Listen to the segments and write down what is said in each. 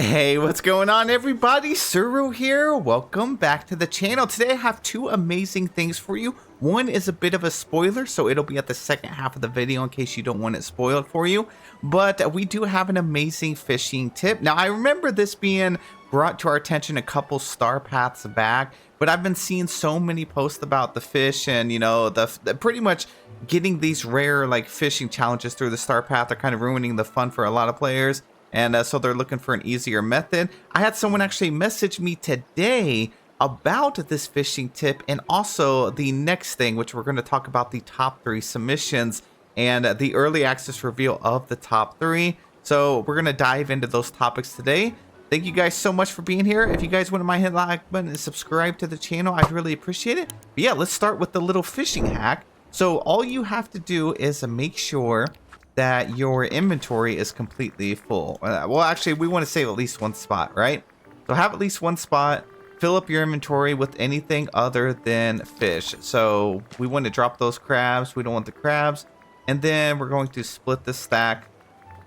Hey, what's going on everybody? Suru here. Welcome back to the channel. Today I have two amazing things for you. One is a bit of a spoiler, so it'll be at the second half of the video in case you don't want it spoiled for you. But we do have an amazing fishing tip. Now, I remember this being brought to our attention a couple star paths back, but I've been seeing so many posts about the fish and, you know, the pretty much getting these rare like fishing challenges through the star path are kind of ruining the fun for a lot of players. And so they're looking for an easier method. I had someone actually message me today about this fishing tip and also the next thing, which we're going to talk about the top 3 submissions and the early access reveal of the top 3. So we're going to dive into those topics today. Thank you guys so much for being here. If you guys wouldn't mind hitting the like button and subscribe to the channel, I'd really appreciate it. But yeah, let's start with the little fishing hack. So all you have to do is make sure that your inventory is completely full. Well, actually, we want to save at least one spot, right? So have at least one spot. Fill up your inventory with anything other than fish. So we want to drop those crabs. We don't want the crabs. And then we're going to split the stack.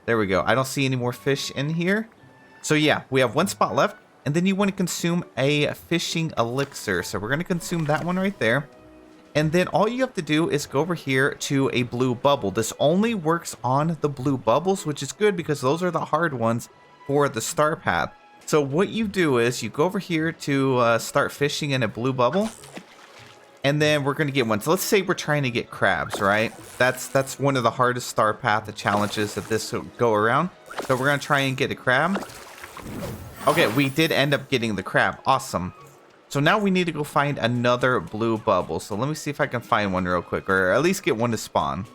There we go. I don't see any more fish in here. So yeah, we have one spot left. And then you want to consume a fishing elixir. So we're going to consume that one right there. And then all you have to do is go over here to a blue bubble. This only works on the blue bubbles, which is good because those are the hard ones for the star path. So what you do is you go over here to start fishing in a blue bubble. And then we're going to get one. So let's say we're trying to get crabs, right? That's one of the hardest star path challenges of this go around. So we're going to try and get a crab. Okay, we did end up getting the crab. Awesome. So now we need to go find another blue bubble. So let me see if I can find one real quick, or at least get one to spawn.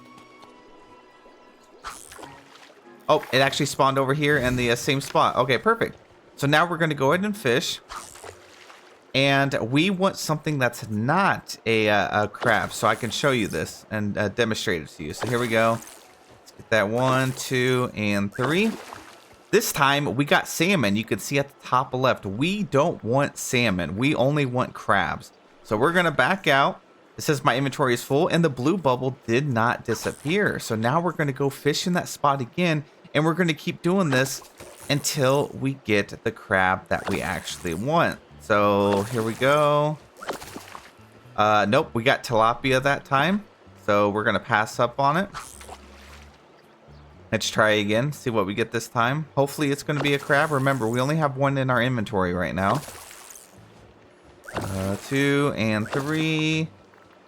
Oh, it actually spawned over here in the same spot. Okay, perfect. So now we're going to go ahead and fish. And we want something that's not a crab. So I can show you this and demonstrate it to you. So here we go. Let's get that 1, 2, and 3. This time, we got salmon. You can see at the top left, we don't want salmon. We only want crabs. So we're going to back out. It says my inventory is full, and the blue bubble did not disappear. So now we're going to go fish in that spot again, and we're going to keep doing this until we get the crab that we actually want. So here we go. Nope, we got tilapia that time. So we're going to pass up on it. Let's try again, see what we get this time. Hopefully it's going to be a crab. Remember, we only have one in our inventory right now. 2 and 3.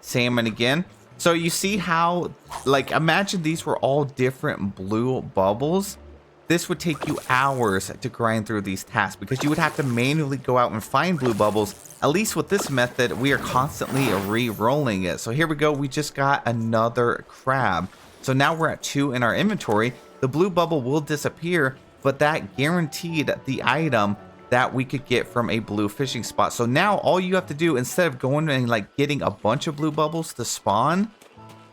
Salmon again. So you see how, like, imagine these were all different blue bubbles. This would take you hours to grind through these tasks because you would have to manually go out and find blue bubbles. At least with this method, we are constantly re-rolling it. So here we go. We just got another crab. So now we're at 2 in our inventory. The blue bubble will disappear, but that guaranteed the item that we could get from a blue fishing spot. So now all you have to do, instead of going and like getting a bunch of blue bubbles to spawn,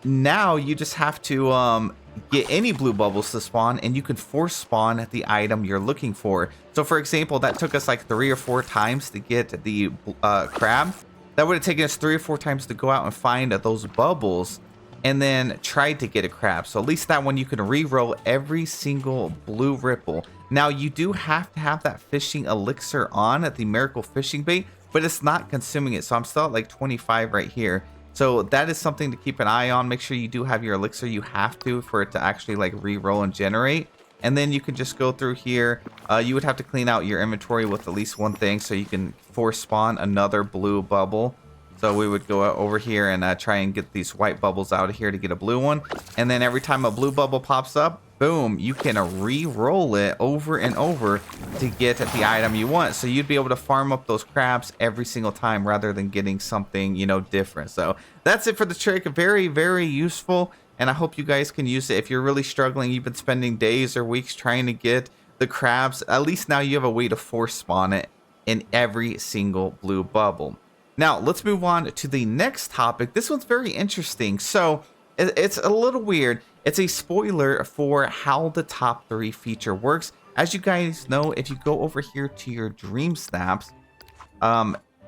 now you just have to get any blue bubbles to spawn, and you can force spawn the item you're looking for. So for example, that took us like 3 or 4 times to get the crab. That would have taken us 3 or 4 times to go out and find those bubbles and then tried to get a crab. So at least that one you can re-roll every single blue ripple. Now you do have to have that fishing elixir on at the miracle fishing bait, but it's not consuming it. So I'm still at like 25 right here. So that is something to keep an eye on. Make sure you do have your elixir. You have to for it to actually like re-roll and generate. And then you can just go through here. You would have to clean out your inventory with at least one thing so you can force spawn another blue bubble. So we would go over here and try and get these white bubbles out of here to get a blue one. And then every time a blue bubble pops up, boom, you can re-roll it over and over to get the item you want. So you'd be able to farm up those crabs every single time rather than getting something, you know, different. So that's it for the trick. Very, very useful. And I hope you guys can use it. If you're really struggling, you've been spending days or weeks trying to get the crabs, at least now you have a way to force spawn it in every single blue bubble. Now, let's move on to the next topic. This one's very interesting. So, it's a little weird. It's a spoiler for how the top 3 feature works. As you guys know, if you go over here to your DreamSnaps,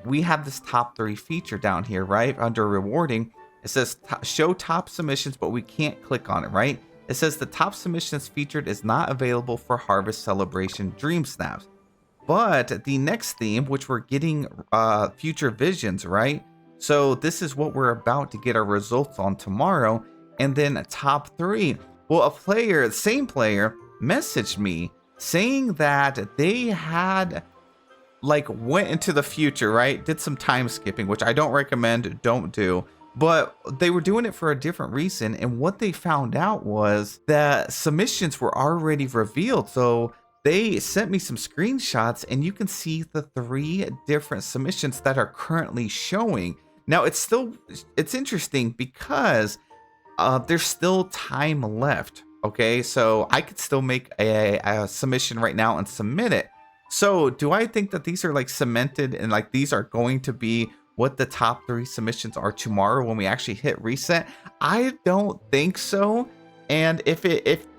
we have this top 3 feature down here, right? Under rewarding, it says show top submissions, but we can't click on it, right? It says the top submissions featured is not available for Harvest Celebration DreamSnaps. But the next theme, which we're getting future visions, right? So this is what we're about to get our results on tomorrow. And then top 3. Well, a player, the same player, messaged me saying that they had like went into the future, right? Did some time skipping, which I don't recommend, don't do. But they were doing it for a different reason. And what they found out was that submissions were already revealed. So they sent me some screenshots and you can see the 3 different submissions that are currently showing. Now it's interesting because there's still time left. Okay, so I could still make a submission right now and submit it. So do I think that these are like cemented and like these are going to be what the top 3 submissions are tomorrow when we actually hit reset? I don't think so. And if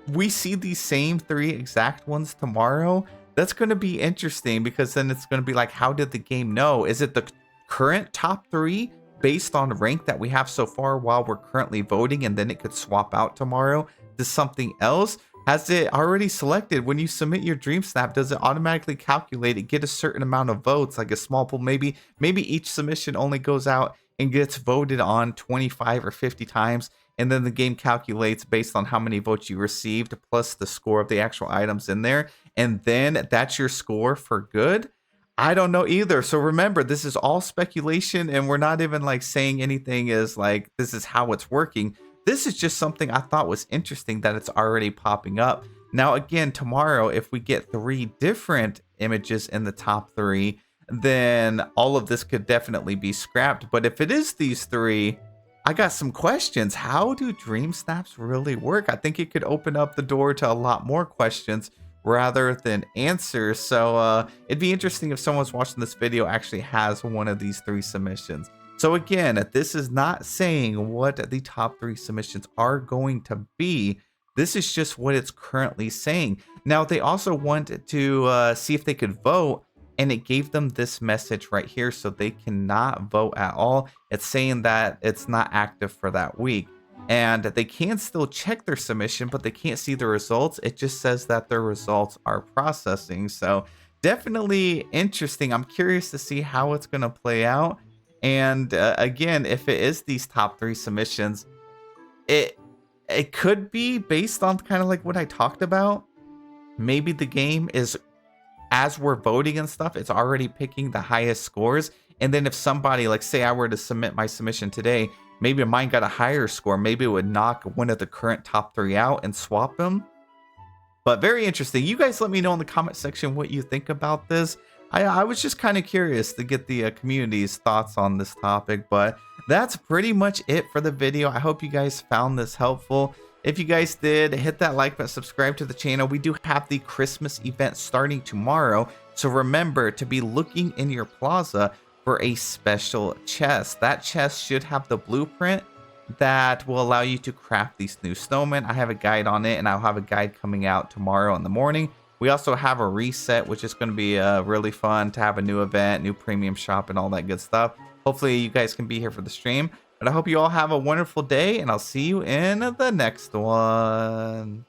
we see these same 3 exact ones tomorrow, that's going to be interesting, because then it's going to be like, how did the game know? Is it the current top 3 based on rank that we have so far while we're currently voting, and then it could swap out tomorrow to something else? Has it already selected when you submit your DreamSnap? Does it automatically calculate it, get a certain amount of votes, like a small pool? Maybe each submission only goes out and gets voted on 25 or 50 times, and then the game calculates based on how many votes you received plus the score of the actual items in there, and then that's your score for good. I don't know either. So remember, this is all speculation, and we're not even like saying anything is like this is how it's working. This is just something I thought was interesting that it's already popping up. Now, again, tomorrow, if we get 3 different images in the top 3, then all of this could definitely be scrapped. But if it is these 3, I got some questions. How do DreamSnaps really work? I think it could open up the door to a lot more questions rather than answers. So it'd be interesting if someone's watching this video actually has one of these 3 submissions. So again, this is not saying what the top 3 submissions are going to be. This is just what it's currently saying. Now, they also wanted to see if they could vote, and it gave them this message right here. So they cannot vote at all. It's saying that it's not active for that week. And they can still check their submission, but they can't see the results. It just says that their results are processing. So definitely interesting. I'm curious to see how it's going to play out. And again, if it is these top 3 submissions, it could be based on kind of like what I talked about. Maybe the game is, as we're voting and stuff, it's already picking the highest scores. And then if somebody, like say I were to submit my submission today, maybe mine got a higher score. Maybe it would knock one of the current top 3 out and swap them. But very interesting. You guys let me know in the comment section what you think about this. I was just kind of curious to get the community's thoughts on this topic, but that's pretty much it for the video. I hope you guys found this helpful. If you guys did, hit that like button, subscribe to the channel. We do have the Christmas event starting tomorrow, so remember to be looking in your plaza for a special chest. That chest should have the blueprint that will allow you to craft these new snowmen. I have a guide on it, and I'll have a guide coming out tomorrow in the morning. We also have a reset, which is going to be really fun to have a new event, new premium shop, and all that good stuff. Hopefully you guys can be here for the stream. But I hope you all have a wonderful day, and I'll see you in the next one.